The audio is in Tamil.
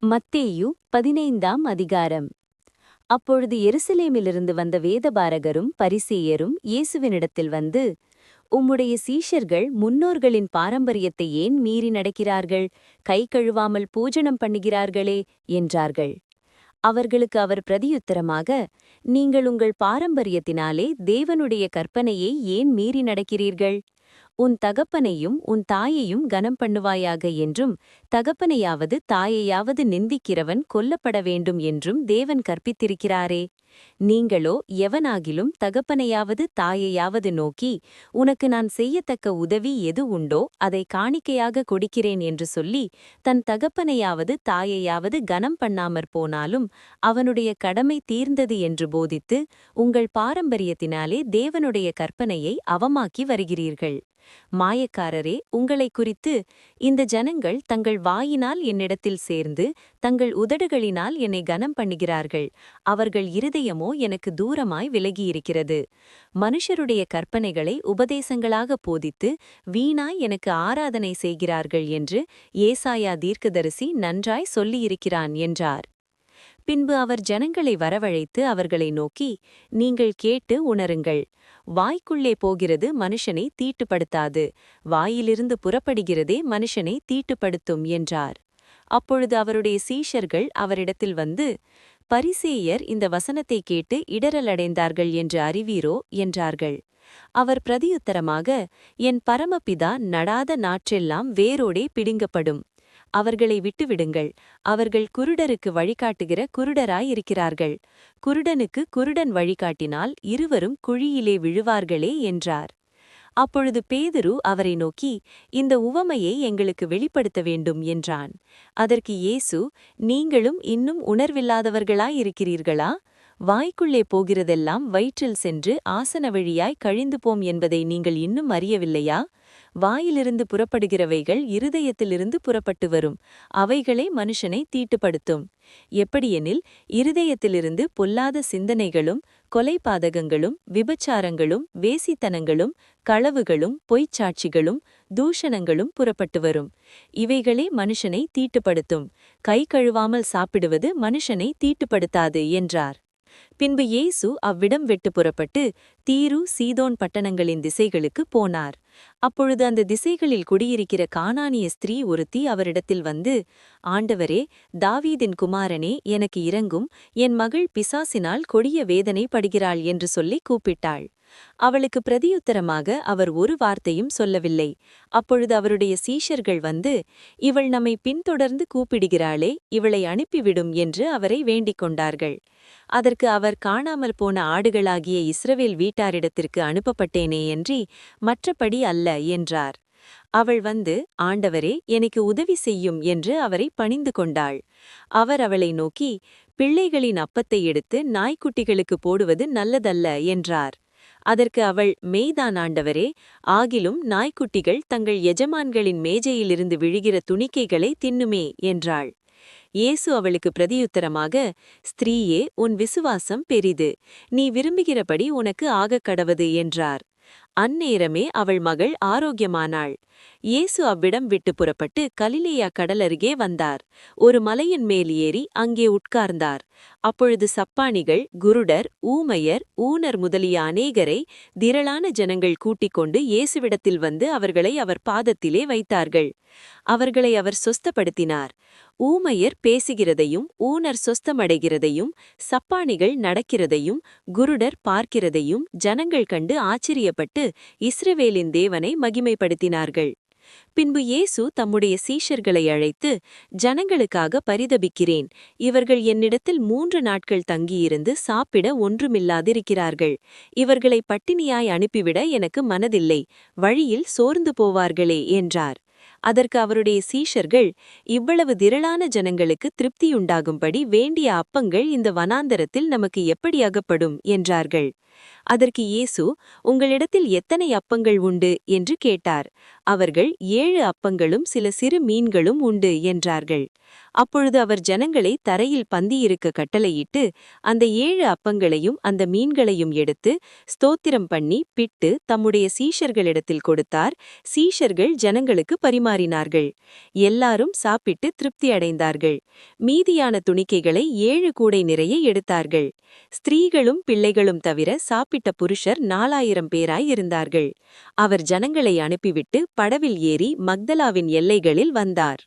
மத்தேயு 15ஆம் அதிகாரம். அப்பொழுது எருசலேமிலிருந்து வந்த வேதபாரகரும் பரிசேயரும் இயேசுவினிடத்தில் வந்து, உம்முடைய சீஷர்கள் முன்னோர்களின் பாரம்பரியத்தை ஏன் மீறி நடக்கிறார்கள், கை கழுவாமல் பூஜனம் பண்ணுகிறார்களே என்றார்கள். அவர்களுக்கு அவர் பிரதியுத்தரமாக, நீங்கள் உங்கள் பாரம்பரியத்தினாலே தேவனுடைய கற்பனையை ஏன் மீறி நடக்கிறீர்கள்? உன் தகப்பனையும் உன் தாயையும் கனம் பண்ணுவாயாக என்றும், தகப்பனையாவது தாயையாவது நிந்திக்கிறவன் கொல்லப்பட வேண்டும் என்றும் தேவன் கற்பித்திருக்கிறாரே. நீங்களோ எவனாகிலும் தகப்பனையாவது தாயையாவது நோக்கி, உனக்கு நான் செய்யத்தக்க உதவி எது உண்டோ அதை காணிக்கையாக கொடுக்கிறேன் என்று சொல்லி, தன் தகப்பனையாவது தாயையாவது கனம் பண்ணாமற் போனாலும் அவனுடைய கடமை தீர்ந்தது என்று போதித்து, உங்கள் பாரம்பரியத்தினாலே தேவனுடைய கற்பனையை அவமாக்கி வருகிறீர்கள். மாயக்காரரே, உங்களைக் குறித்து, இந்த ஜனங்கள் தங்கள் வாயினால் என்னிடத்தில் சேர்ந்து தங்கள் உதடுகளினால் என்னை கனம் பண்ணுகிறார்கள், அவர்கள் இருதயமோ எனக்கு தூரமாய் விலகியிருக்கிறது. மனுஷருடைய கற்பனைகளை உபதேசங்களாக போதித்து வீணாய் எனக்கு ஆராதனை செய்கிறார்கள் என்று ஏசாயா தீர்க்கதரிசி நன்றாய் சொல்லியிருக்கிறான் என்றார். பின்பு அவர் ஜனங்களை வரவழைத்து அவர்களை நோக்கி, நீங்கள் கேட்டு உணருங்கள். வாய்க்குள்ளே போகிறது மனுஷனை தீட்டுப்படுத்தாது, வாயிலிருந்து புறப்படுகிறதே மனுஷனை தீட்டுப்படுத்தும் என்றார். அப்பொழுது அவருடைய சீஷர்கள் அவரிடத்தில் வந்து, பரிசேயர் இந்த வசனத்தை கேட்டு இடரலடைந்தார்கள் என்று அறிவீரோ என்றார்கள். அவர் பிரதியுத்தரமாக, என் பரமபிதா நடாத நாற்றெல்லாம் வேரோடே பிடுங்கப்படும். அவர்களை விட்டுவிடுங்கள், அவர்கள் குருடருக்கு வழிகாட்டுகிற குருடராயிருக்கிறார்கள். குருடனுக்கு குருடன் வழிகாட்டினால் இருவரும் குழியிலே விழுவார்களே என்றார். அப்பொழுது பேதுரு அவரை நோக்கி, இந்த உவமையை எங்களுக்கு வெளிப்படுத்த வேண்டும் என்றான். அதற்கு இயேசு, நீங்களும் இன்னும் உணர்வில்லாதவர்களாயிருக்கிறீர்களா? வாய்க்குள்ளே போகிறதெல்லாம் வயிற்றில் சென்று ஆசன வழியாய் கழிந்து போம் என்பதை நீங்கள் இன்னும் அறியவில்லையா? வாயிலிருந்து புறப்படுகிறவைகள் இருதயத்திலிருந்து புறப்பட்டு வரும், அவைகளே மனுஷனை தீட்டுப்படுத்தும். எப்படியெனில், இருதயத்திலிருந்து பொல்லாத சிந்தனைகளும் கொலைபாதகங்களும் விபச்சாரங்களும் வேசித்தனங்களும் களவுகளும் பொய்ச்சாட்சிகளும் தூஷணங்களும் புறப்பட்டு வரும். இவைகளே மனுஷனை தீட்டுப்படுத்தும். கை கழுவாமல் சாப்பிடுவது மனுஷனை தீட்டுப்படுத்தாது என்றார். பின்பு இயேசு அவ்விடம் விட்டு புறப்பட்டு தீரு சீதோன் பட்டணங்களின் திசைகளுக்கு போனார். அப்பொழுது அந்த திசைகளில் குடியிருக்கிற கானானிய ஸ்திரீ ஒருத்தி அவரிடத்தில் வந்து, ஆண்டவரே, தாவீதின் குமாரனே, எனக்கு இரங்கும், என் மகள் பிசாசினால் கொடிய வேதனை படுகிறாள் என்று சொல்லி கூப்பிட்டாள். அவளுக்கு பிரதியுத்தரமாக அவர் ஒரு வார்த்தையும் சொல்லவில்லை. அப்பொழுது அவருடைய சீஷர்கள் வந்து, இவள் நம்மை பின்தொடர்ந்து கூப்பிடுகிறாளே, இவளை அனுப்பிவிடும் என்று அவரை வேண்டிக் கொண்டார்கள். அதற்கு அவர், காணாமல் போன ஆடுகளாகிய இஸ்ரவேல் வீட்டாரிடத்திற்கு அனுப்பப்பட்டேனேயன்றி மற்றபடி அல்ல என்றார். அவள் வந்து, ஆண்டவரே, எனக்கு உதவி செய்யும் என்று அவரை பணிந்து கொண்டாள். அவர் அவளை நோக்கி, பிள்ளைகளின் அப்பத்தை எடுத்து நாய்க்குட்டிகளுக்கு போடுவது நல்லதல்ல என்றார். அதற்கு அவள், மெய்தான் ஆண்டவரே, ஆகிலும் நாய்க்குட்டிகள் தங்கள் எஜமான்களின் மேஜையிலிருந்து விழுகிற துணிக்கைகளை தின்னுமே என்றாள். இயேசு அவளுக்கு பிரதியுத்தரமாக, ஸ்திரீயே, உன் விசுவாசம் பெரிது, நீ விரும்புகிறபடி உனக்கு ஆகக்கடவது என்றார். அந்நேரமே அவள் மகள் ஆரோக்கியமானாள். இயேசு அவ்விடம் விட்டு புறப்பட்டு கலிலேயா கடலருகே வந்தார். ஒரு மலையின் மேல் ஏறி அங்கே உட்கார்ந்தார். அப்பொழுது சப்பாணிகள், குருடர், ஊமையர், ஊனர் முதலிய அநேகரை திரளான ஜனங்கள் கூட்டிக் கொண்டு இயேசுவிடத்தில் வந்து அவர்களை அவர் பாதத்திலே வைத்தார்கள். அவர்களை அவர் சொஸ்தப்படுத்தினார். ஊமையர் பேசுகிறதையும் ஊனர் சொஸ்தமடைகிறதையும் சப்பாணிகள் நடக்கிறதையும் குருடர் பார்க்கிறதையும் ஜனங்கள் கண்டு ஆச்சரியப்பட்டு இஸ்ரவேலின் தேவனை மகிமைப்படுத்தினார்கள். பின்பு இயேசு தம்முடைய சீஷர்களை அழைத்து, ஜனங்களுக்காக பரிதபிக்கிறேன், இவர்கள் என்னிடத்தில் 3 நாட்கள் தங்கியிருந்து சாப்பிட ஒன்றுமில்லாதிருக்கிறார்கள். இவர்களை பட்டினியாய் அனுப்பிவிட எனக்கு மனதில்லை, வழியில் சோர்ந்து போவார்களே என்றார். அதற்கு அவருடைய சீஷர்கள், இவ்வளவு திரளான ஜனங்களுக்கு திருப்தியுண்டாகும்படி வேண்டிய அப்பங்கள் இந்த வனாந்தரத்தில் நமக்கு எப்படி அகப்படும் என்றார்கள். அதற்கு இயேசு, உங்களிடத்தில் எத்தனை அப்பங்கள் உண்டு என்று கேட்டார். அவர்கள், 7 அப்பங்களும் சில சிறு மீன்களும் உண்டு என்றார்கள். அப்பொழுது அவர் ஜனங்களை தரையில் பந்தியிருக்க கட்டளையிட்டு, அந்த 7 அப்பங்களையும் அந்த மீன்களையும் எடுத்து ஸ்தோத்திரம் பண்ணி பிட்டு தம்முடைய சீஷர்களிடத்தில் கொடுத்தார். சீஷர்கள் ஜனங்களுக்கு பரிமாறினார்கள். எல்லாரும் சாப்பிட்டு திருப்தி அடைந்தார்கள். மீதியான துணிக்கைகளை 7 கூடை நிறைய எடுத்தார்கள். ஸ்திரீகளும் பிள்ளைகளும் தவிர சாப்பிட்ட புருஷர் 4000 பேராய் இருந்தார்கள். அவர் ஜனங்களை அனுப்பிவிட்டு படவில் ஏறி மக்தலாவின் எல்லைகளில் வந்தார்.